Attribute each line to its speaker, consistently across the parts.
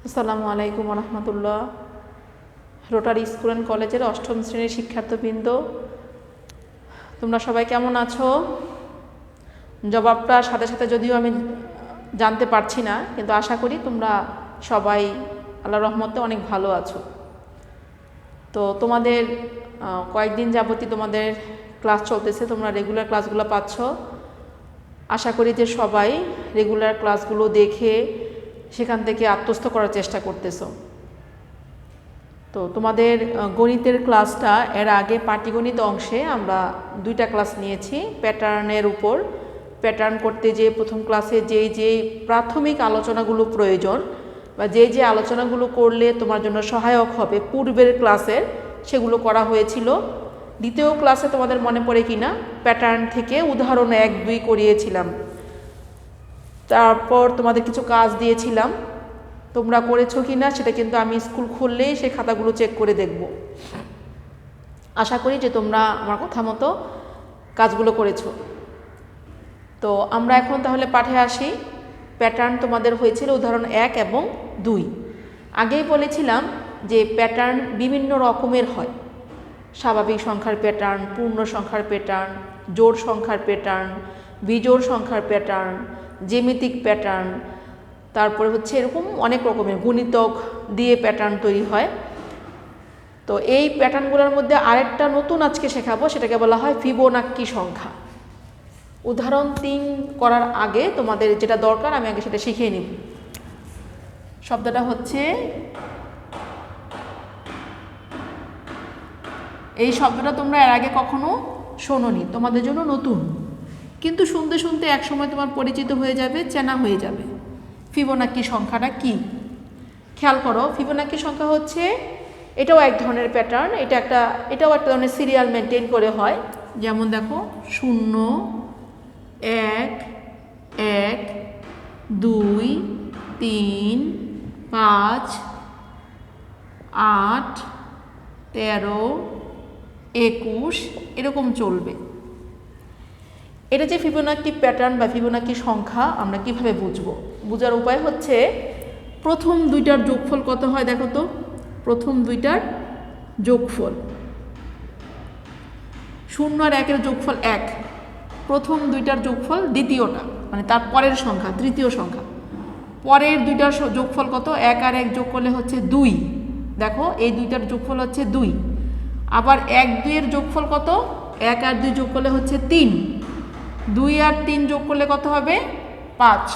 Speaker 1: আসসালামু আলাইকুম রহমতুল্লাহ। Rotary school and কলেজের অষ্টম শ্রেণীর শিক্ষার্থীবৃন্দ, তোমরা সবাই কেমন আছো? জবাবটার সাথে সাথে যদিও আমি জানতে পারছি না, কিন্তু আশা করি তোমরা সবাই আল্লাহর রহমতে অনেক ভালো আছো। তো তোমাদের কয়েকদিন যাবতই তোমাদের ক্লাস চলতেছে, তোমরা রেগুলার ক্লাসগুলো পাচ্ছ। আশা করি যে সবাই রেগুলার ক্লাসগুলো দেখে সেখান থেকে আত্মস্থ করার চেষ্টা করতেছো। তো তোমাদের গণিতের ক্লাসটা এর আগে পাটিগণিত অংশে আমরা 2টা ক্লাস নিয়েছি প্যাটার্নের উপর। প্যাটার্ন করতে যে প্রথম ক্লাসে যে প্রাথমিক আলোচনাগুলো প্রয়োজন বা যে আলোচনাগুলো করলে তোমার জন্য সহায়ক হবে পূর্বের ক্লাসের, সেগুলো করা হয়েছিল। দ্বিতীয় ক্লাসে তোমাদের মনে পড়ে কিনা প্যাটার্ন থেকে উদাহরণ 1-2 করিয়েছিলাম। তারপর তোমাদের কিছু কাজ দিয়েছিলাম, তোমরা করেছো কি না সেটা কিন্তু আমি স্কুল খুললেই সেই খাতাগুলো চেক করে দেখব। আশা করি যে তোমরা আমার কথা মতো কাজগুলো করেছো। তো আমরা এখন তাহলে পাঠে আসি। প্যাটার্ন তোমাদের হয়েছিল উদাহরণ 1 এবং 2। আগেই বলেছিলাম যে প্যাটার্ন বিভিন্ন রকমের হয়। স্বাভাবিক সংখ্যার প্যাটার্ন, পূর্ণ সংখ্যার প্যাটার্ন, জোড় সংখ্যার প্যাটার্ন, বিজোড় সংখ্যার প্যাটার্ন, জ্যামিতিক প্যাটার্ন, তারপরে হচ্ছে এরকম অনেক রকমের গুণিতক দিয়ে প্যাটার্ন তৈরি হয়। তো এই প্যাটার্নগুলোর মধ্যে আরেকটা নতুন আজকে শেখাবো, সেটাকে বলা হয় ফিবোনাক্কি সংখ্যা। উদাহরণ 3 করার আগে তোমাদের যেটা দরকার আমি আগে সেটা শিখিয়ে নিব। শব্দটা হচ্ছে, এই শব্দটা তোমরা এর আগে কখনো শোনোনি, তোমাদের জন্য নতুন, কিন্তু শুনতে শুনতে একসময় তোমার পরিচিত হয়ে যাবে, চেনা হয়ে যাবে। ফিবোনাক্কি সংখ্যাটা কি? খেয়াল করো, ফিবোনাক্কি সংখ্যা হচ্ছে এটাও এক ধরনের প্যাটার্ন। এটাও একটা ধরনের সিরিয়াল মেনটেন করে হয়। যেমন দেখো 0, 1, 1, 2, 3, 5, 8, 13, 21 এরকম চলবে। এটা যে ফিবোনাক্কি প্যাটার্ন বা ফিবোনাক্কি সংখ্যা আমরা কিভাবে বুঝবো? বোঝার উপায় হচ্ছে প্রথম 2টার যোগফল কত হয় দেখো তো। প্রথম 2টার যোগফল 0 আর 1-এর যোগফল 1। প্রথম 2টার যোগফল দ্বিতীয়টা, মানে তার পরের সংখ্যা, তৃতীয় সংখ্যা। পরের 2টার যোগফল কত? 1 আর 1 যোগ করলে হচ্ছে 2। দেখো এই 2টার যোগফল হচ্ছে 2। আবার 1-2-এর যোগফল কত? 1 আর 2 যোগ করলে হচ্ছে 3। 2 আর 3 যোগ করলে কত হবে? 5।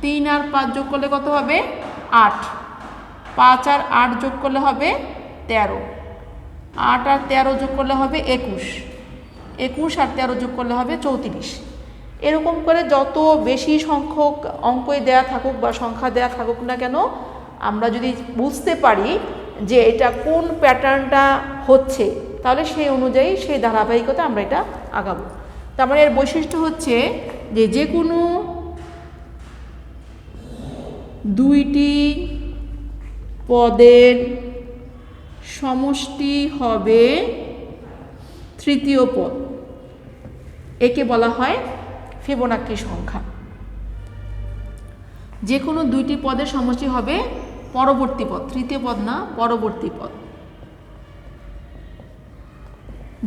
Speaker 1: 3 আর 5 যোগ করলে কত হবে? 8। 5 আর 8 যোগ করলে হবে 13। 8 আর 13 যোগ করলে হবে 21। 21 আর 13 যোগ করলে হবে 34। এরকম করে যত বেশি সংখ্যক অঙ্কই দেয়া থাকুক বা সংখ্যা দেয়া থাকুক না কেন, আমরা যদি বুঝতে পারি যে এটা কোন প্যাটার্নটা হচ্ছে, তাহলে সেই অনুযায়ী সেই ধারাবাহিকতা আমরা এটা আগাবো। তার মানে এর বৈশিষ্ট্য হচ্ছে যে কোনো 2টি পদের সমষ্টি হবে তৃতীয় পদ। একে বলা হয় ফিবোনাক্কি সংখ্যা। যে কোনো 2টি পদের সমষ্টি হবে পরবর্তী পদ, তৃতীয় পদ না, পরবর্তী পদ।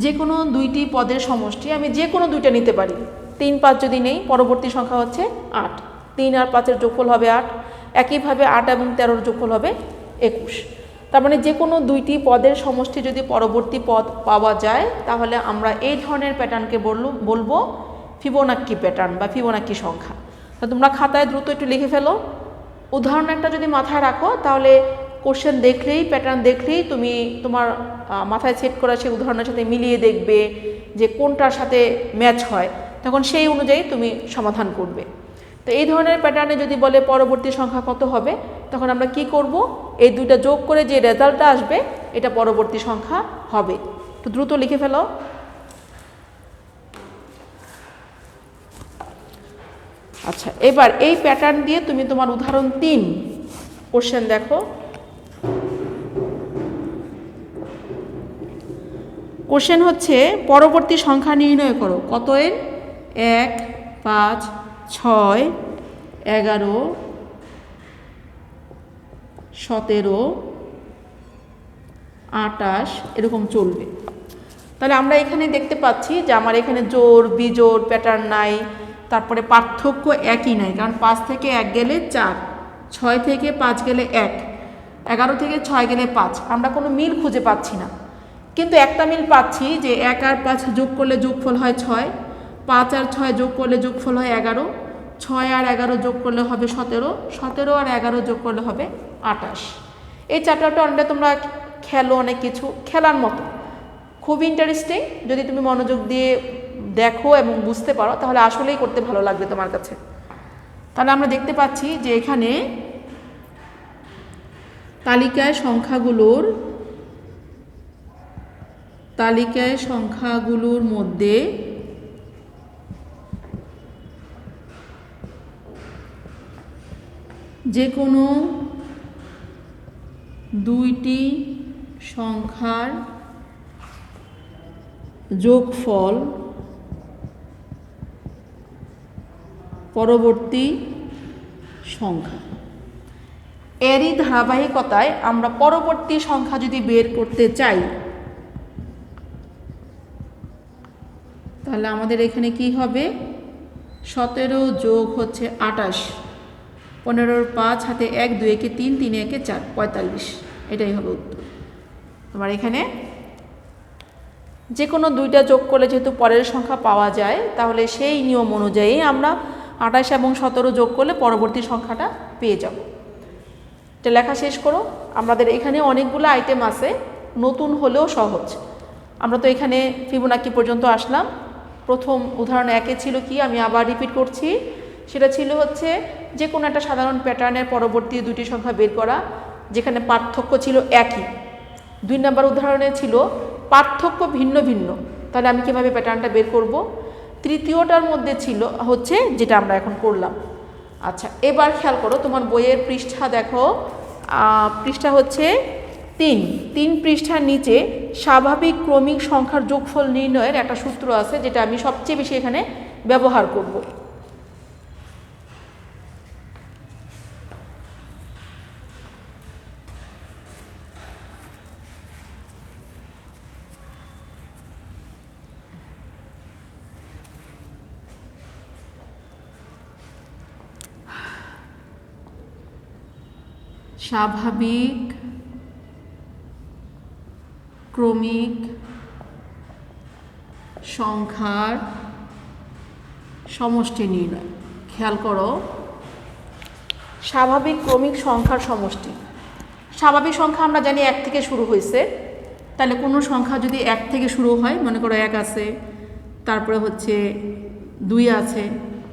Speaker 1: যে কোনো 2টি পদের সমষ্টি আমি যে কোনো 2টা নিতে পারি। 3, 5 যদি নেই, পরবর্তী সংখ্যা হচ্ছে 8। 3 আর 5-এর যোগফল হবে 8। একইভাবে 8 এবং 13-এর যোগফল হবে 21। তার মানে যে কোনো 2টি পদের সমষ্টি যদি পরবর্তী পদ পাওয়া যায়, তাহলে আমরা এই ধরনের প্যাটার্নকে বলবো ফিবোনাক্কি প্যাটার্ন বা ফিবোনাক্কি সংখ্যা। তো তোমরা খাতায় দ্রুত একটু লিখে ফেলো। উদাহরণ একটা যদি মাথায় রাখো, তাহলে কোশ্চেন দেখলেই, প্যাটার্ন দেখলেই তুমি তোমার মাথায় সেট করা সেই উদাহরণের সাথে মিলিয়ে দেখবে যে কোনটার সাথে ম্যাচ হয়, তখন সেই অনুযায়ী তুমি সমাধান করবে। তো এই ধরনের প্যাটার্নে যদি বলে পরবর্তী সংখ্যা কত হবে, তখন আমরা কি করব? এই 2টা যোগ করে যে রেজাল্টটা আসবে এটা পরবর্তী সংখ্যা হবে। তো দ্রুত লিখে ফেলো। আচ্ছা, এবার এই প্যাটার্ন দিয়ে তুমি তোমার উদাহরণ 3 কোশ্চেন দেখো। কোশ্চেন হচ্ছে পরবর্তী সংখ্যা নির্ণয় করো। কত এর? 1, 5, 6, 11, 17, 28 এরকম চলবে। তাহলে আমরা এখানে দেখতে পাচ্ছি যে আমার এখানে জোড় বিজোড় প্যাটার্ন নাই, তারপরে পার্থক্য একই নাই, কারণ 5 থেকে 1 গেলে 4, 6 থেকে 5 গেলে 1, 11 থেকে 6 গেলে 5। আমরা কোনো মিল খুঁজে পাচ্ছি না, কিন্তু একটা মিল পাচ্ছি যে 1 আর 5 যোগ করলে যোগফল হয় 6, 5 আর 6 যোগ করলে যোগফল হয় 11, 6 আর 11 যোগ করলে হবে 17, 17 আর 11 যোগ করলে হবে 28। এই চ্যাপ্টারটা তোমরা খেলো, অনেক কিছু খেলার মতো, খুবই ইন্টারেস্টিং। যদি তুমি মনোযোগ দিয়ে দেখো এবং বুঝতে পারো তাহলে আসলেই করতে ভালো লাগবে তোমার কাছে। তাহলে আমরা দেখতে পাচ্ছি যে এখানে তালিকায় সংখ্যাগুলোর মধ্যে যে কোনো দুইটি সংখ্যার যোগফল পরবর্তী সংখ্যা। এরই ধারাবাহিকতায় আমরা পরবর্তী সংখ্যা যদি বের করতে চাই তাহলে আমাদের এখানে কি হবে, 17 যোগ হচ্ছে 28, 15 5 হাতে 1, 2 একে 3, 3 একে 4, 45। এটাই হবে উত্তর। তোমার এখানে যে কোনো দুইটা যোগ করলে যেহেতু পরের সংখ্যা পাওয়া যায়, তাহলে সেই নিয়ম অনুযায়ী আমরা 28 এবং 17 যোগ করলে পরবর্তী সংখ্যাটা পেয়ে যাব। এটা লেখা শেষ করো। আমাদের এখানে অনেকগুলো আইটেম আছে, নতুন হলেও সহজ। আমরা তো এখানে ফিবোনাকি পর্যন্ত আসলাম। প্রথম উদাহরণ 1 ছিল কি, আমি আবার রিপিট করছি, সেটা ছিল হচ্ছে যে কোনো একটা সাধারণ প্যাটার্নের পরবর্তী দুটি সংখ্যা বের করা যেখানে পার্থক্য ছিল একই। 2 নম্বর উদাহরণে ছিল পার্থক্য ভিন্ন ভিন্ন, তাহলে আমি কীভাবে প্যাটার্নটা বের করব। তৃতীয়টার মধ্যে ছিল হচ্ছে যেটা আমরা এখন করলাম। আচ্ছা, এবার খেয়াল করো, তোমার বইয়ের পৃষ্ঠা দেখো, পৃষ্ঠা হচ্ছে 3 পৃষ্ঠার নিচে স্বাভাবিক ক্রমিক সংখ্যার যোগফল নির্ণয়ের একটা সূত্র আছে, যেটা আমি সবচেয়ে বেশি এখানে ব্যবহার করব। স্বাভাবিক ক্রমিক সংখ্যার সমষ্টি নির্ণয়। খেয়াল করো, স্বাভাবিক ক্রমিক সংখ্যার সমষ্টি। স্বাভাবিক সংখ্যা আমরা জানি 1 থেকে শুরু হয়েছে, তাহলে কোনো সংখ্যা যদি 1 থেকে শুরু হয়, মনে করো 1 আছে, তারপরে হচ্ছে 2 আছে,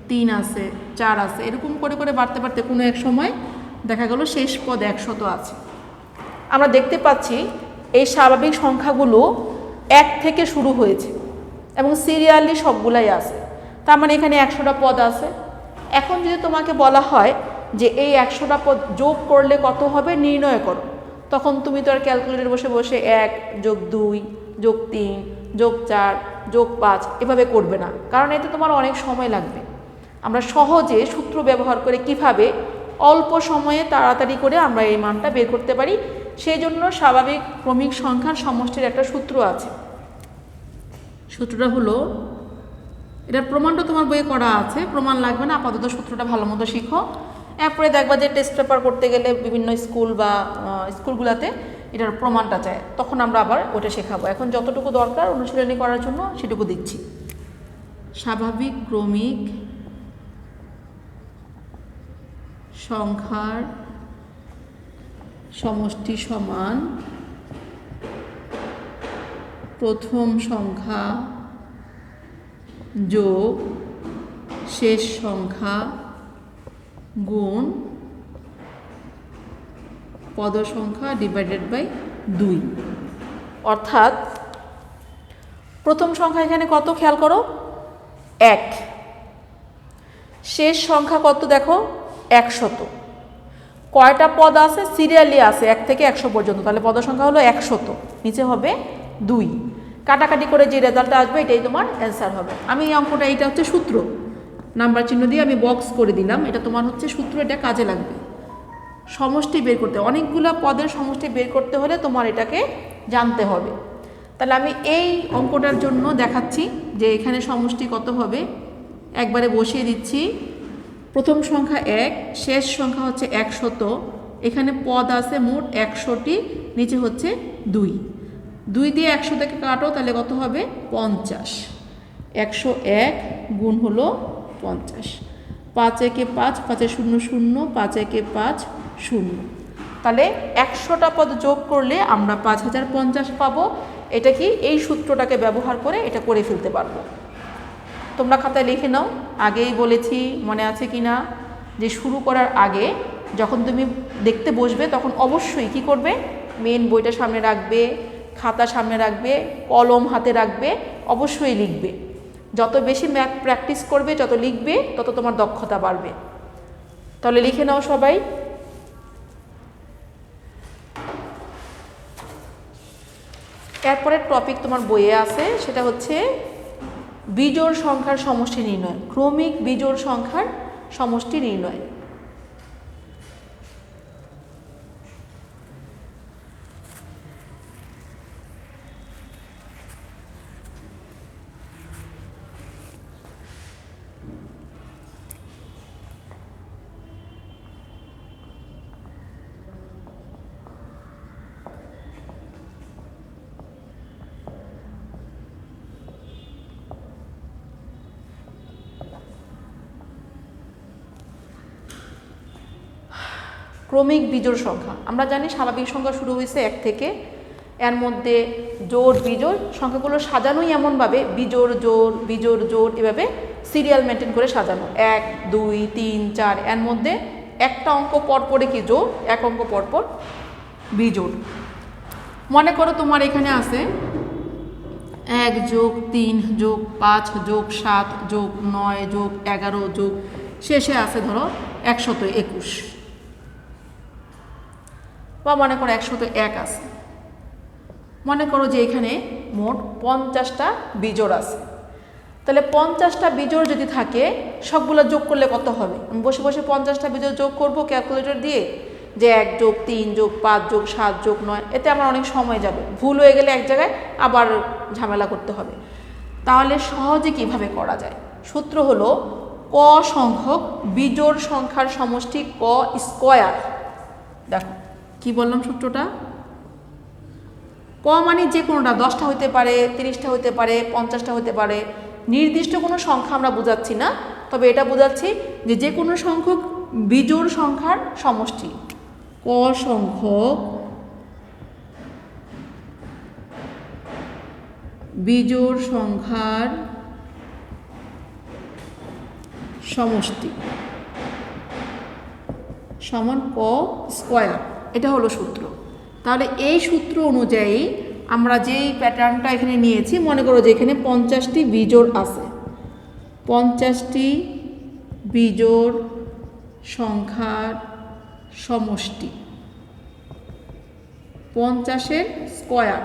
Speaker 1: 3 আছে, 4 আছে, এরকম করে করে বাড়তে বাড়তে কোনো এক সময় দেখা গেল শেষ পদ 100 আছে। আমরা দেখতে পাচ্ছি এই স্বাভাবিক সংখ্যাগুলো 1 থেকে শুরু হয়েছে এবং সিরিয়ালি সবগুলাই আছে, তার মানে এখানে 100টা পদ আছে। এখন যদি তোমাকে বলা হয় যে এই 100টা পদ যোগ করলে কত হবে নির্ণয় করো, তখন তুমি তো আর ক্যালকুলেটর বসে বসে 1 যোগ 2 যোগ 3 যোগ 4 যোগ 5 এভাবে করবে না, কারণ এতে তোমার অনেক সময় লাগবে। আমরা সহজে সূত্র ব্যবহার করে কিভাবে অল্প সময়ে তাড়াতাড়ি করে আমরা এই মানটা বের করতে পারি, সেই জন্য স্বাভাবিক ক্রমিক সংখ্যার সমষ্টির একটা সূত্র আছে। সূত্রটা হলো, এটার প্রমাণটা তোমার বইয়ে করা আছে, প্রমাণ লাগবে না, আপাতত সূত্রটা ভালো মতো শিখো। এরপরে দেখবা যে টেস্ট পেপার করতে গেলে বিভিন্ন স্কুল বা স্কুলগুলোতে এটার প্রমাণটা চায়, তখন আমরা আবার ওটা শেখাবো। এখন যতটুকু দরকার অনুশীলনী করার জন্য সেটুকু দিচ্ছি। স্বাভাবিক ক্রমিক সংখ্যার সমষ্টি সমান প্রথম সংখ্যা যোগ শেষ সংখ্যা গুণ পদ সংখ্যা ডিভাইডেড বাই 2। অর্থাৎ প্রথম সংখ্যা এখানে কত খেয়াল করো, 1। শেষ সংখ্যা কত দেখো, 100। কয়টা পদ আছে, সিরিয়ালি আছে 1 থেকে 100 পর্যন্ত, তাহলে পদ সংখ্যা হলো 100, নিচে হবে 2। কাটাকাটি করে যে রেজাল্টটা আসবে এটাই তোমার অ্যান্সার হবে। আমি এই অঙ্কটা, এইটা হচ্ছে সূত্র, নাম্বার চিহ্ন দিয়ে আমি বক্স করে দিলাম, এটা তোমার হচ্ছে সূত্র, এটা কাজে লাগবে। সমষ্টি বের করতে, অনেকগুলো পদের সমষ্টি বের করতে হলে তোমার এটাকে জানতে হবে। তাহলে আমি এই অঙ্কটার জন্য দেখাচ্ছি যে এখানে সমষ্টি কত হবে। একবারে বসিয়ে দিচ্ছি। প্রথম সংখ্যা 1, শেষ সংখ্যা হচ্ছে 100। এখানে পদ আছে মোট 100টি, নিচে হচ্ছে 2। 2 দিয়ে 100 থেকে কাটো, তাহলে কত হবে 50। 101 গুণ হলো 50। 5 একে 5, 5 0 0, 5 একে 5 0। তাহলে 100টা পদ যোগ করলে আমরা 5050 পাবো। এটা কি এই সূত্রটাকে ব্যবহার করে এটা করে ফেলতে পারবো। তোমরা খাতায় লিখে নাও। আগেই বলেছি, মনে আছে কি না, যে শুরু করার আগে যখন তুমি দেখতে বসবে তখন অবশ্যই কি করবে, মেন বইটা সামনে রাখবে, খাতা সামনে রাখবে, কলম হাতে রাখবে, অবশ্যই লিখবে। যত বেশি ম্যাথ প্র্যাকটিস করবে, যত লিখবে, তত তোমার দক্ষতা বাড়বে। তাহলে লিখে নাও সবাই। এরপরের টপিক তোমার বইয়ে আছে, সেটা হচ্ছে বিজোড় সংখ্যার সমষ্টি নির্ণয়, ক্রমিক বিজোড় সংখ্যার সমষ্টি নির্ণয়। ক্রমিক বিজোড় সংখ্যা, আমরা জানি স্বাভাবিক সংখ্যা শুরু হয়েছে 1 থেকে, এর মধ্যে জোড় বিজোড় সংখ্যাগুলো সাজানোই এমনভাবে বিজোড় জোড় বিজোড় জোড়, এভাবে সিরিয়াল মেনটেন করে সাজানো। 1 2 3 4, এর মধ্যে একটা অঙ্ক পরপরে কি জোড়, এক অঙ্ক পরপর বিজোড়। মনে করো তোমার এখানে আছে 1 + 3 + 5 + 7 + 9 + 11 শেষে আছে ধরো 121, বা মনে করো 101 আছে। মনে করো যে এখানে মোট 50টা বিজোড় আছে। তাহলে 50টা বিজোড় যদি থাকে, সবগুলো যোগ করলে কত হবে? আমি বসে বসে 50টা বিজোড় যোগ করব ক্যালকুলেটর দিয়ে, যে 1 + 3 + 5 + 7 + 9, এতে আমার অনেক সময় যাবে, ভুল হয়ে গেলে এক জায়গায় আবার ঝামেলা করতে হবে। তাহলে সহজে কিভাবে করা যায়? সূত্র হলো ক সংখ্যক বিজোড় সংখ্যার সমষ্টি ক স্কয়ার। দেখো কি বললাম সূত্রটা, ক মানে যে কোনোটা, 10টা হতে পারে, 30টা হতে পারে, 50টা হতে পারে, নির্দিষ্ট কোনো সংখ্যা আমরা বোঝাচ্ছি না, তবে এটা বোঝাচ্ছি যে যে কোনো সংখ্যক বিজোড় সংখ্যার সমষ্টি। ক সংখ্যক বিজোড় সংখ্যার সমষ্টি সমান ক স্কয়ার, এটা হলো সূত্র। তাহলে এই সূত্র অনুযায়ী আমরা যেই প্যাটার্নটা এখানে নিয়েছি, মনে করো যে এখানে 50টি বিজোড় আছে, 50টি বিজোড় সংখ্যার সমষ্টি 50-এর স্কয়ার,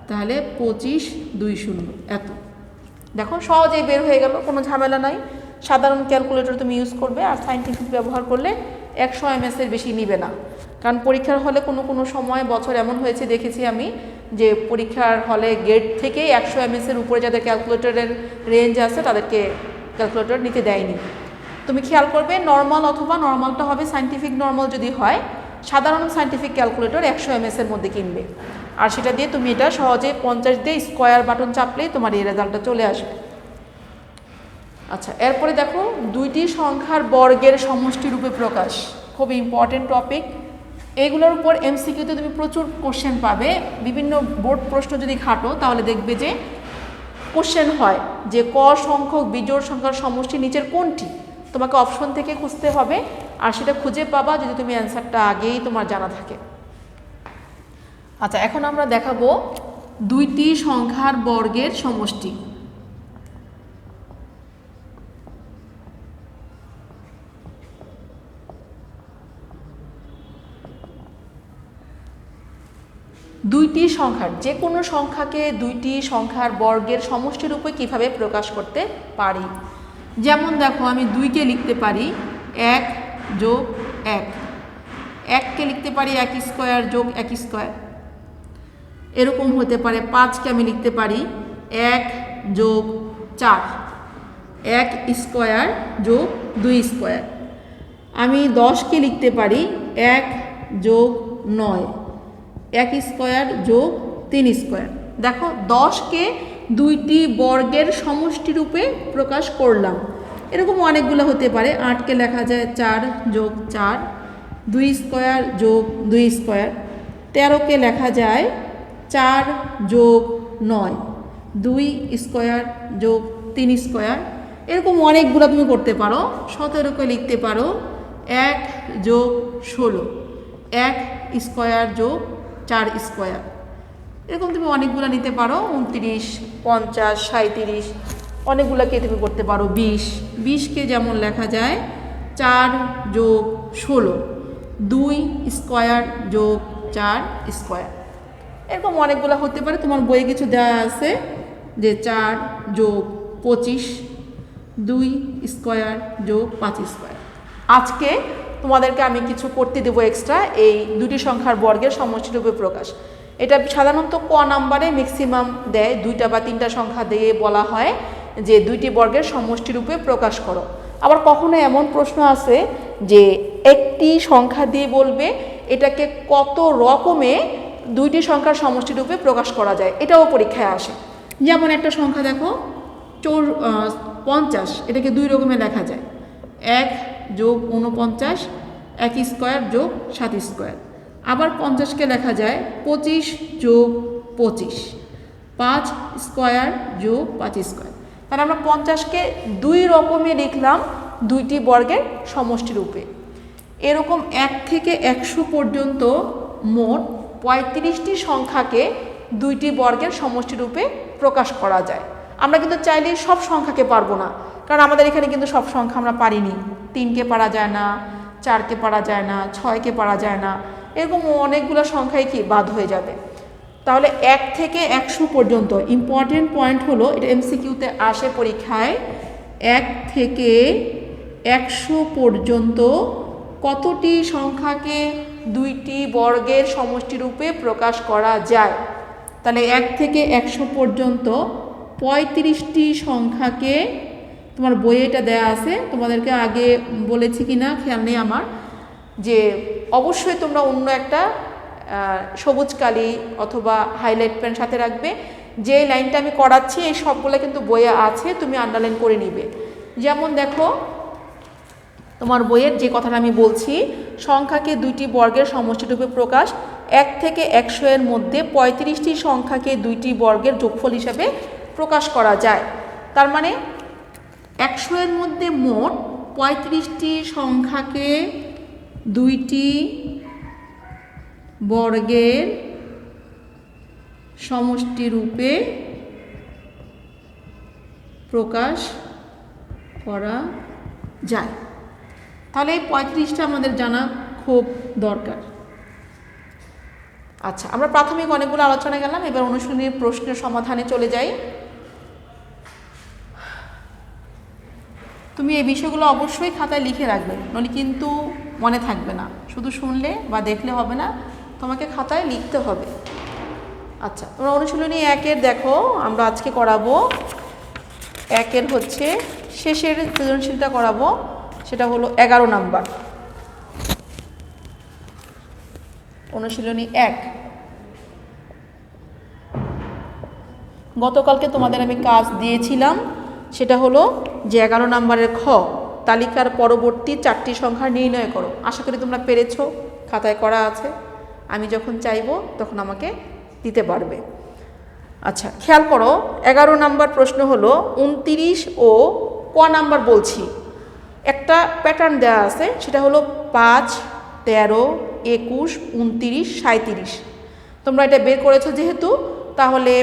Speaker 1: তাহলে 25 2 0 এত। দেখো সহজেই বের হয়ে গেল, কোনো ঝামেলা নাই। সাধারণ ক্যালকুলেটর তুমি ইউজ করবে, আর সাইন্টিফিক ব্যবহার করলে 100 ms-এর বেশি নিবে না। কারণ পরীক্ষার হলে কোনো সময় বছর এমন হয়েছে, দেখেছি আমি, যে পরীক্ষার হলে গেট থেকেই 100 ms-এর উপরে যাদের ক্যালকুলেটরের রেঞ্জ আছে তাদেরকে ক্যালকুলেটর নিতে দেয়নি। তুমি খেয়াল করবে নর্মাল, অথবা নর্মালটা হবে সাইন্টিফিক নর্মাল যদি হয়, সাধারণ সাইন্টিফিক ক্যালকুলেটর 100 ms-এর মধ্যে কিনবে, আর সেটা দিয়ে তুমি এটা সহজে 50 দিয়ে স্কয়ার বাটন চাপলেই তোমার এই রেজাল্টটা চলে আসবে। আচ্ছা, এরপরে দেখো দুইটি সংখ্যার বর্গের সমষ্টি রূপে প্রকাশ, খুব ইম্পর্টেন্ট টপিক। এইগুলোর উপর এমসিকিউতে তুমি প্রচুর কোশ্চেন পাবে। বিভিন্ন বোর্ড প্রশ্ন যদি ঘাটো তাহলে দেখবে যে কোশ্চেন হয় যে ক সংখ্যক বিজোড় সংখ্যার সমষ্টি নিচের কোনটি, তোমাকে অপশন থেকে খুঁজতে হবে, আর সেটা খুঁজে পাবা যদি তুমি অ্যান্সারটা আগেই তোমার জানা থাকে। আচ্ছা, এখন আমরা দেখাবো দুইটি সংখ্যার বর্গের সমষ্টি। দুইটি সংখ্যার, যে কোনো সংখ্যাকে দুইটি সংখ্যার বর্গের সমষ্টি রূপে কিভাবে প্রকাশ করতে পারি। যেমন দেখো, আমি 2কে লিখতে পারি 1 + 1, 1কে লিখতে পারি 1 স্কোয়ার যোগ 1 স্কোয়ার। এরকম হতে পারে 5কে আমি লিখতে পারি 1 যোগ 4, 1 স্কোয়ার যোগ 2 স্কোয়ার। আমি 10কে লিখতে পারি 1 যোগ 9, 1 স্কোয়ার যোগ 3 স্কোয়ার। দেখো 10কে দুইটি বর্গের সমষ্টি রূপে প্রকাশ করলাম। এরকম অনেকগুলো হতে পারে। 8কে লেখা যায় 4 যোগ 4, 2 স্কোয়ার যোগ 2 স্কোয়ার। 13কে লেখা যায় 4 যোগ 9, 2 স্কোয়ার যোগ 3 স্কোয়ার। এরকম অনেকগুলো তুমি করতে পারো। 17কে লিখতে পারো 1 যোগ 16, 1 স্কোয়ার যোগ 4 স্কোয়ার। এরকম তুমি অনেকগুলো নিতে পারো। 29, 50, 37 অনেকগুলোকে তুমি করতে পারো। 20কে যেমন লেখা যায় 4 যোগ 16, 2 স্কোয়ার যোগ 4 স্কোয়ার। এরকম অনেকগুলো হতে পারে। তোমার বইয়ে কিছু দেওয়া আছে যে 4 যোগ 25, 2 স্কোয়ার যোগ 5 স্কোয়ার। আজকে তোমাদেরকে আমি কিছু করতে দেবো এক্সট্রা, এই দুটি সংখ্যার বর্গের সমষ্টিরূপে প্রকাশ। এটা সাধারণত ক নাম্বারে ম্যাক্সিমাম দেয়, 2টা বা 3টা সংখ্যা দিয়ে বলা হয় যে দুইটি বর্গের সমষ্টিরূপে প্রকাশ করো। আবার কখনো এমন প্রশ্ন আছে যে একটি সংখ্যা দিয়ে বলবে এটাকে কত রকমে দুইটি সংখ্যার সমষ্টিরূপে প্রকাশ করা যায়, এটাও পরীক্ষায় আসে। যেমন একটা সংখ্যা দেখো 50, এটাকে 2 রকমে লেখা যায়। 1 যোগ 49, 1 স্কোয়ার যোগ 7 স্কোয়ার। আবার 50কে লেখা যায় 25 যোগ 25, 5 স্কোয়ার যোগ 5 স্কোয়ার। তাহলে আমরা 50কে 2 রকমে লিখলাম দুইটি বর্গের সমষ্টি রূপে। এরকম 1 থেকে 100 পর্যন্ত মোট 35টি সংখ্যাকে দুইটি বর্গের সমষ্টি রূপে প্রকাশ করা যায়। আমরা কিন্তু চাইলে সব সংখ্যাকে পারবো না, কারণ আমাদের এখানে কিন্তু সব সংখ্যা আমরা পারিনি। 3কে পারা যায় না, 4কে পারা যায় না, 6কে পারা যায় না, এরকম অনেকগুলো সংখ্যাই কি বাদ হয়ে যাবে। তাহলে 1 থেকে 100 পর্যন্ত ইম্পর্টেন্ট পয়েন্ট হলো, এটা এমসিকিউতে আসে পরীক্ষায়, 1 থেকে 100 পর্যন্ত কতটি সংখ্যাকে দুইটি বর্গের সমষ্টিরূপে প্রকাশ করা যায়। তাহলে 1 থেকে 100 পর্যন্ত 35টি সংখ্যাকে, তোমার বইয়ে এটা দেয়া আছে, তোমাদেরকে আগে বলেছি কি না খেয়াল নেই আমার, যে অবশ্যই তোমরা অন্য একটা সবুজ কালি অথবা হাইলাইট পেন সাথে রাখবে। যে লাইনটা আমি করাচ্ছি এই সবগুলো কিন্তু বইয়ে আছে, তুমি আন্ডারলাইন করে নিবে। যেমন দেখো তোমার বইয়ের যে কথাটা আমি বলছি, সংখ্যাকে দুইটি বর্গের সমষ্টিরূপে প্রকাশ, 1 থেকে 100 এর মধ্যে 35টি সংখ্যাকে দুইটি বর্গের যোগফল হিসাবে প্রকাশ করা যায়। তার মানে 100 এর মধ্যে মোট 35টি সংখ্যাকে দুইটি বর্গের সমষ্টিরূপে প্রকাশ করা যায়। তাহলে এই 35টা আমাদের জানা খুব দরকার। আচ্ছা, আমরা প্রাথমিক অনেকগুলো আলোচনা গেলাম, এবার অনুশীলনীর প্রশ্নের সমাধানে চলে যাই। তুমি এই বিষয়গুলো অবশ্যই খাতায় লিখে রাখবে, নইলে কিন্তু মনে থাকবে না। শুধু শুনলে বা দেখলে হবে না, তোমাকে খাতায় লিখতে হবে। আচ্ছা, তোমরা অনুশীলনী 1-এর দেখো, আমরা আজকে করাবো 1-এর হচ্ছে শেষের সৃজনশীলটা করাবো, সেটা হলো 11 নাম্বার। অনুশীলনী 1। গতকালকে তোমাদের আমি কাজ দিয়েছিলাম, সেটা হলো যে 11 নাম্বারের খ, তালিকার পরবর্তী 4টি সংখ্যা নির্ণয় করো। আশা করি তোমরা পেরেছো, খাতায় করা আছে। আমি যখন চাইবো তখন আমাকে দিতে পারবে। আচ্ছা, খেয়াল করো, 11 নাম্বার প্রশ্ন হলো 29 ও ক নাম্বার বলছি একটা প্যাটার্ন দেওয়া আছে, সেটা হলো 5, 13, 21, 29, 37। তোমরা এটা বের করেছো যেহেতু, তাহলে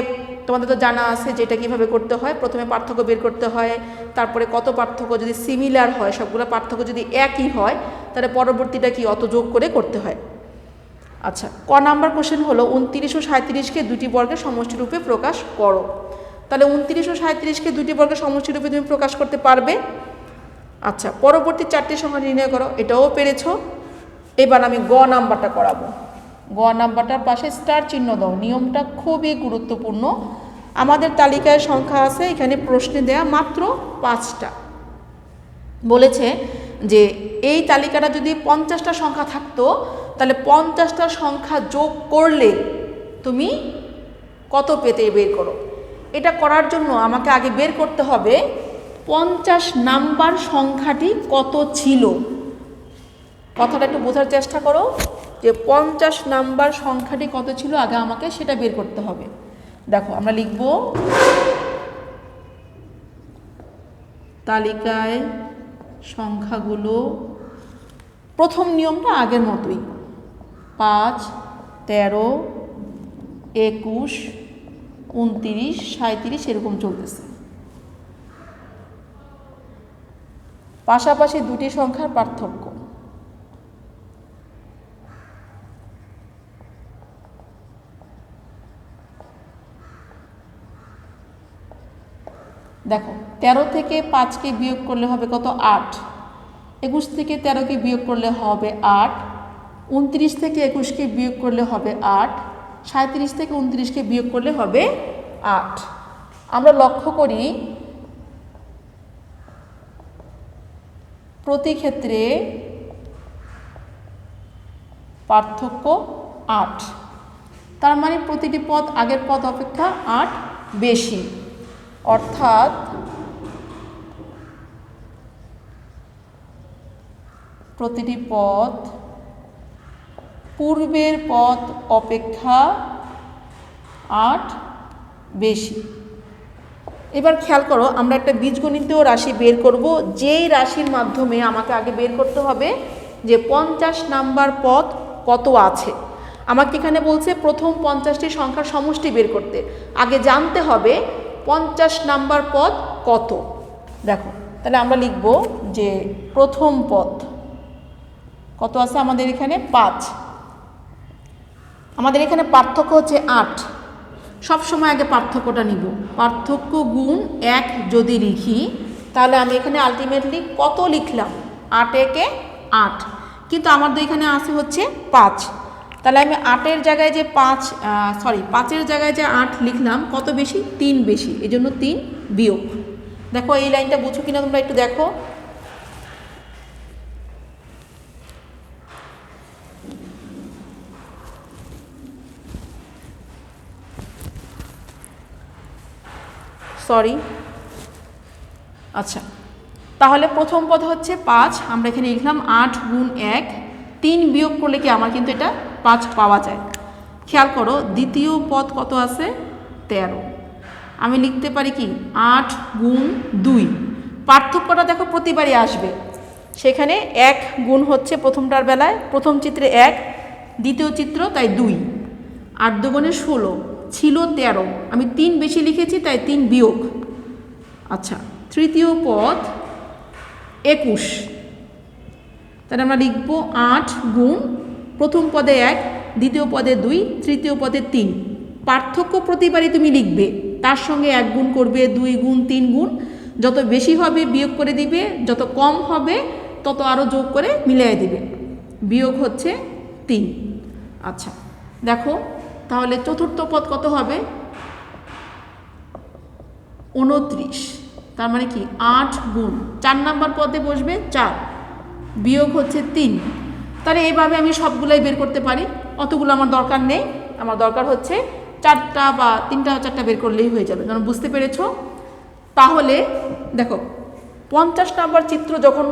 Speaker 1: তোমাদের তো জানা আছে যে এটা কীভাবে করতে হয়। প্রথমে পার্থক্য বের করতে হয়, তারপরে কত পার্থক্য যদি সিমিলার হয়, সবগুলো পার্থক্য যদি একই হয়, তাহলে পরবর্তীটা কি অত যোগ করে করতে হয়। আচ্ছা, ক নাম্বার কোশ্চেন হলো 29 ও 37কে দুটি বর্গের সমষ্টিরূপে প্রকাশ করো। তাহলে 29 ও 37কে দুটি বর্গের সমষ্টিরূপে তুমি প্রকাশ করতে পারবে। আচ্ছা, পরবর্তী 4টি সংখ্যা নির্ণয় করো, এটাও পেরেছো। এবার আমি গ নাম্বারটা করাবো। গ নাম্বারটার পাশে স্টার চিহ্ন দাও। নিয়মটা খুবই গুরুত্বপূর্ণ। আমাদের তালিকায় সংখ্যা আছে, এখানে প্রশ্নে দেয়া মাত্র 5টা। বলেছে যে এই তালিকাটা যদি 50টা সংখ্যা থাকতো তাহলে 50টা সংখ্যা যোগ করলে তুমি কত পেতে বের করো। এটা করার জন্য আমাকে আগে বের করতে হবে 50 নাম্বার সংখ্যাটি কত ছিল। কথাটা একটু বোঝার চেষ্টা করো যে 50 নাম্বার সংখ্যাটি কত ছিল, আগে আমাকে সেটা বের করতে হবে। দেখো আমরা লিখব তালিকায় সংখ্যাগুলো, প্রথম নিয়মটা আগের মতোই 5, 13, 21, 29, 37 এরকম চলতেছে। পাশাপাশি দুটি সংখ্যার পার্থক্য। দেখো 13 থেকে 5কে বিয়োগ করলে হবে কত? 8। 21 থেকে 13কে বিয়োগ করলে হবে 8। 29 থেকে 21কে বিয়োগ করলে হবে 8। 37 থেকে 29কে বিয়োগ করলে হবে 8। আমরা লক্ষ্য করি প্রতি ক্ষেত্রে পার্থক্য 8। তার মানে প্রতিটি পদ আগের পদ অপেক্ষা 8 বেশি, অর্থাৎ প্রতিটি পদ পূর্বের পদ অপেক্ষা 8 বেশি। এবার খেয়াল করো, আমরা একটা বীজগণিতীয় রাশি বের করব, যেই রাশির মাধ্যমে আমাকে আগে বের করতে হবে যে 50 নাম্বার পদ কত আছে। আমাকে এখানে বলছে প্রথম 50টি সংখ্যার সমষ্টি বের করতে, আগে জানতে হবে 50 নাম্বার পদ কত। দেখো তাহলে আমরা লিখব যে প্রথম পদ কত আছে আমাদের এখানে? 5। আমাদের এখানে পার্থক্য হচ্ছে 8। সব সময় আগে পার্থক্যটা নিব। পার্থক্য গুণ 1 যদি লিখি তাহলে আমি এখানে আলটিমেটলি কত লিখলাম? 8 একে 8, কিন্তু আমাদের এখানে আছে হচ্ছে 5। তাহলে আমি 8-এর জায়গায় যে 5-এর জায়গায় যে 8 লিখলাম, কত বেশি? 3 বেশি, এই জন্য 3 বিয়োগ। দেখো এই লাইনটা বুঝো কিনা তোমরা একটু দেখো। আচ্ছা, তাহলে প্রথম পদ হচ্ছে 5, আমরা এখানে লিখলাম 8 গুণ 1। 3 বিয়োগ করলে কি আমার কিন্তু এটা 5 পাওয়া যায়। খেয়াল করো দ্বিতীয় পদ কত আছে? 13। আমি লিখতে পারি কি 8 গুণ 2। পার্থক্যটা দেখো প্রতিবারই আসবে, সেখানে 1 গুণ হচ্ছে প্রথমটার বেলায়, প্রথম চিত্রে 1, দ্বিতীয় চিত্র তাই 2। 8 দুগুণে 16, ছিল 13, আমি 3 বেশি লিখেছি তাই 3 বিয়োগ। আচ্ছা, তৃতীয় পদ 21, তাহলে আমরা লিখব 8 গুণ প্রথম পদে 1, দ্বিতীয় পদে 2, তৃতীয় পদে 3। পার্থক্য প্রতিবারই তুমি লিখবে, তার সঙ্গে 1 গুণ করবে, 2 গুণ, 3 গুণ, যত বেশি হবে বিয়োগ করে দিবে, যত কম হবে তত আরও যোগ করে মিলিয়ে দিবে। বিয়োগ হচ্ছে 3। আচ্ছা দেখো তাহলে চতুর্থ পদ কত হবে? 29, তার মানে কি 8 গুণ 4 নাম্বার পদে বসবে 4, বিয়োগ হচ্ছে 3। তাহলে এইভাবে আমি সবগুলাই বের করতে পারি, অতগুলো আমার দরকার নেই, আমার দরকার হচ্ছে 4টা বা 3টা 4টা বের করলেই হয়ে যাবে। যেন বুঝতে পেরেছ? তাহলে দেখো 50 নাম্বার চিত্র যখন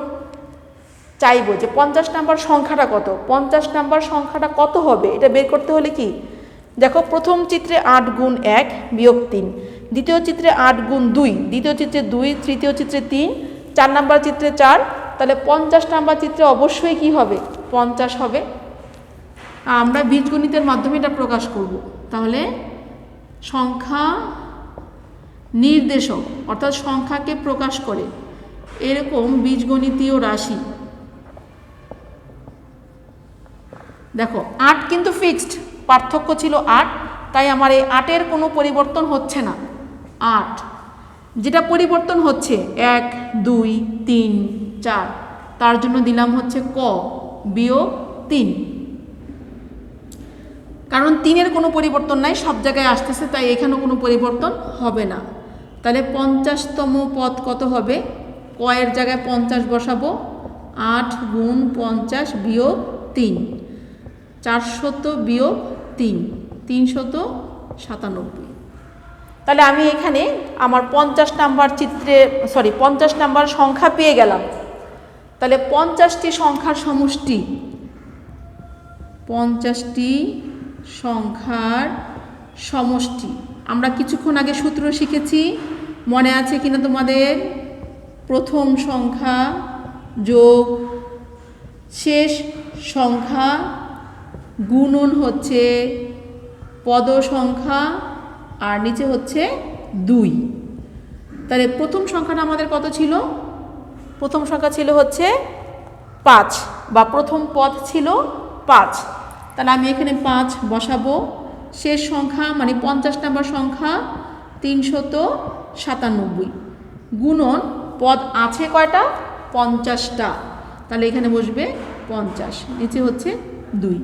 Speaker 1: চাইবো যে 50 নাম্বার সংখ্যাটা কত, 50 নাম্বার সংখ্যাটা কত হবে এটা বের করতে হলে কি দেখো, প্রথম চিত্রে 8 গুণ 1 বিয়োগ 3, দ্বিতীয় চিত্রে 8 গুণ 2, দ্বিতীয় চিত্রে 2, তৃতীয় চিত্রে 3, 4 নাম্বার চিত্রে 4, তাহলে 50 নাম্বার চিত্রে অবশ্যই কি হবে? 50 হবে। আমরা বীজগণিতের মাধ্যমে এটা প্রকাশ করব। তাহলে সংখ্যা নির্দেশক অর্থাৎ সংখ্যাকে প্রকাশ করে এরকম বীজগণিতীয় রাশি। দেখো 8 কিন্তু ফিক্সড, পার্থক্য ছিল 8, তাই আমার এই 8-এর কোনো পরিবর্তন হচ্ছে না। 8 যেটা পরিবর্তন হচ্ছে 1, 2, 3, 4, তার জন্য দিলাম হচ্ছে ক বিয়োগ 3, কারণ 3-এর কোনো পরিবর্তন নাই, সব জায়গায় আসতেছে, তাই এখানেও কোনো পরিবর্তন হবে না। তাহলে 50তম পদ কত হবে? ক এর জায়গায় 50 বসাবো, 8 গুণ 50 বিয়োগ 3, 400 বিয়োগ 3, 397। তাহলে আমি এখানে আমার 50 নাম্বার চিত্রে 50 নাম্বার সংখ্যা পেয়ে গেলাম। তাহলে 50টি সংখ্যার সমষ্টি, 50টি সংখ্যার সমষ্টি আমরা কিছুক্ষণ আগে সূত্র শিখেছি, মনে আছে কিনা তোমাদের? প্রথম সংখ্যা যোগ শেষ সংখ্যা গুণন হচ্ছে পদ সংখ্যা আর নিচে হচ্ছে 2। তাহলে প্রথম সংখ্যাটা আমাদের কত ছিল? প্রথম সংখ্যা ছিল হচ্ছে 5, বা প্রথম পদ ছিল 5। তাহলে আমি এখানে 5 বসাবো। শেষ সংখ্যা মানে 50 নাম্বার সংখ্যা 397, গুণন পদ আছে কয়টা? 50টা। তাহলে এখানে বসবে 50, নিচে হচ্ছে 2।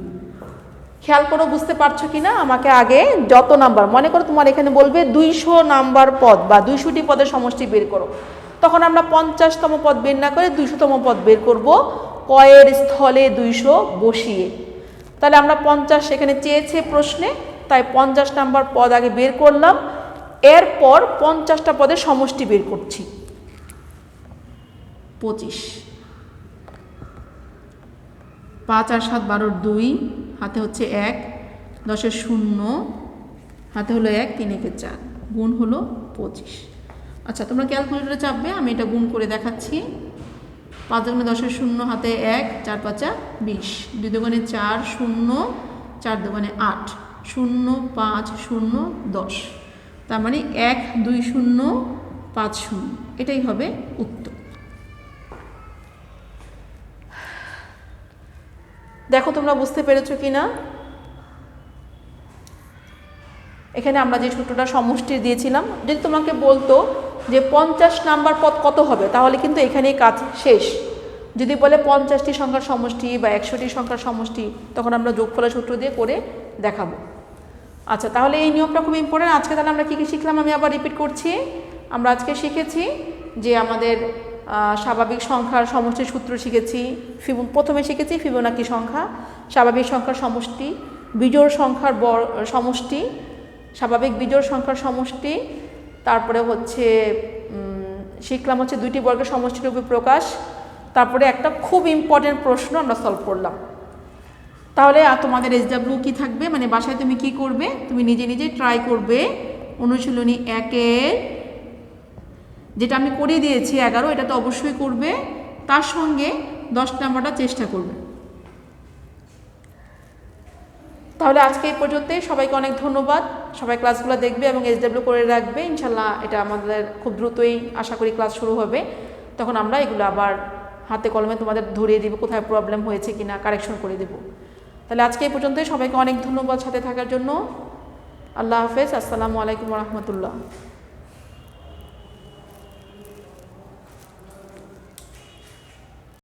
Speaker 1: খেয়াল করো, বুঝতে পারছো কিনা? আমাকে আগে যত নাম্বার, মনে করো তোমার এখানে বলবে 200 নাম্বার পদ বা 200টি পদের সমষ্টি বের করো, তখন আমরা 50তম পদ বের না করে 200তম পদ বের করব, কয়ের স্থলে 200 বসিয়ে। তাহলে আমরা 50 এখানে চেয়েছে প্রশ্নে, তাই 50 নাম্বার পদ আগে বের করলাম, এরপর 50টা পদের সমষ্টি বের করছি। 25, 5 আর 7 12 2, হাতে হচ্ছে 1, 10 0, হাতে হলো 1, 3 একে 4, গুণ হলো 25। আচ্ছা, তোমরা ক্যালকুলেটরে চাপবে, আমি এটা গুণ করে দেখাচ্ছি। 5 দুগুণে 10 0, হাতে 1, 4 5 20, 2 দুগুণে 4 0, 4 দুগুণে 8, 0 5 0 10, তার মানে 1 2 0 5 0, এটাই হবে উত্তর। দেখো তোমরা বুঝতে পেরেছো কিনা? এখানে আমরা যে সূত্রটা সমষ্টি দিয়েছিলাম, যদি তোমাকে বলতো যে 50 নাম্বার পদ কত হবে, তাহলে কিন্তু এখানেই কাজ শেষ। যদি বলে 50টি সংখ্যার সমষ্টি বা 100টি সংখ্যার সমষ্টি, তখন আমরা যোগফলের সূত্র দিয়ে করে দেখাবো। আচ্ছা, তাহলে এই নিয়মটা খুব ইম্পর্টেন্ট। আজকে তাহলে আমরা কী কী শিখলাম আমি আবার রিপিট করছি। আমরা আজকে শিখেছি যে আমাদের স্বাভাবিক সংখ্যার সমষ্টির সূত্র শিখেছি। প্রথমে শিখেছি ফিবোনাকি সংখ্যা, স্বাভাবিক সংখ্যার সমষ্টি, বিজোড় সংখ্যার সমষ্টি, স্বাভাবিক বিজোড় সংখ্যার সমষ্টি, তারপরে হচ্ছে শিখলাম হচ্ছে দুইটি বর্গের সমষ্টিরূপে প্রকাশ, তারপরে একটা খুব ইম্পর্টেন্ট প্রশ্ন আমরা সলভ করলাম। তাহলে তোমাদের SW কি থাকবে, মানে বাসায় তুমি কি করবে, তুমি নিজে নিজে ট্রাই করবে। অনুশীলনী 1-এর যেটা আমি করে দিয়েছি 11, এটা তো অবশ্যই করবে, তার সঙ্গে 10 নাম্বারটা চেষ্টা করবে। তাহলে আজকে এই পর্যন্তই। সবাইকে অনেক ধন্যবাদ। সবাই ক্লাসগুলো দেখবে এবং SW করে রাখবে। ইনশাল্লাহ এটা আমাদের খুব দ্রুতই আশা করি ক্লাস শুরু হবে, তখন আমরা এগুলো আবার হাতে কলমে তোমাদের ধরিয়ে দিব, কোথায় প্রবলেম হয়েছে কিনা কারেকশন করে দেব। তাহলে আজকে এই পর্যন্তই। সবাইকে অনেক ধন্যবাদ সাথে থাকার জন্য। আল্লাহ হাফেজ। আসসালামু আলাইকুম রহমতুল্লাহ।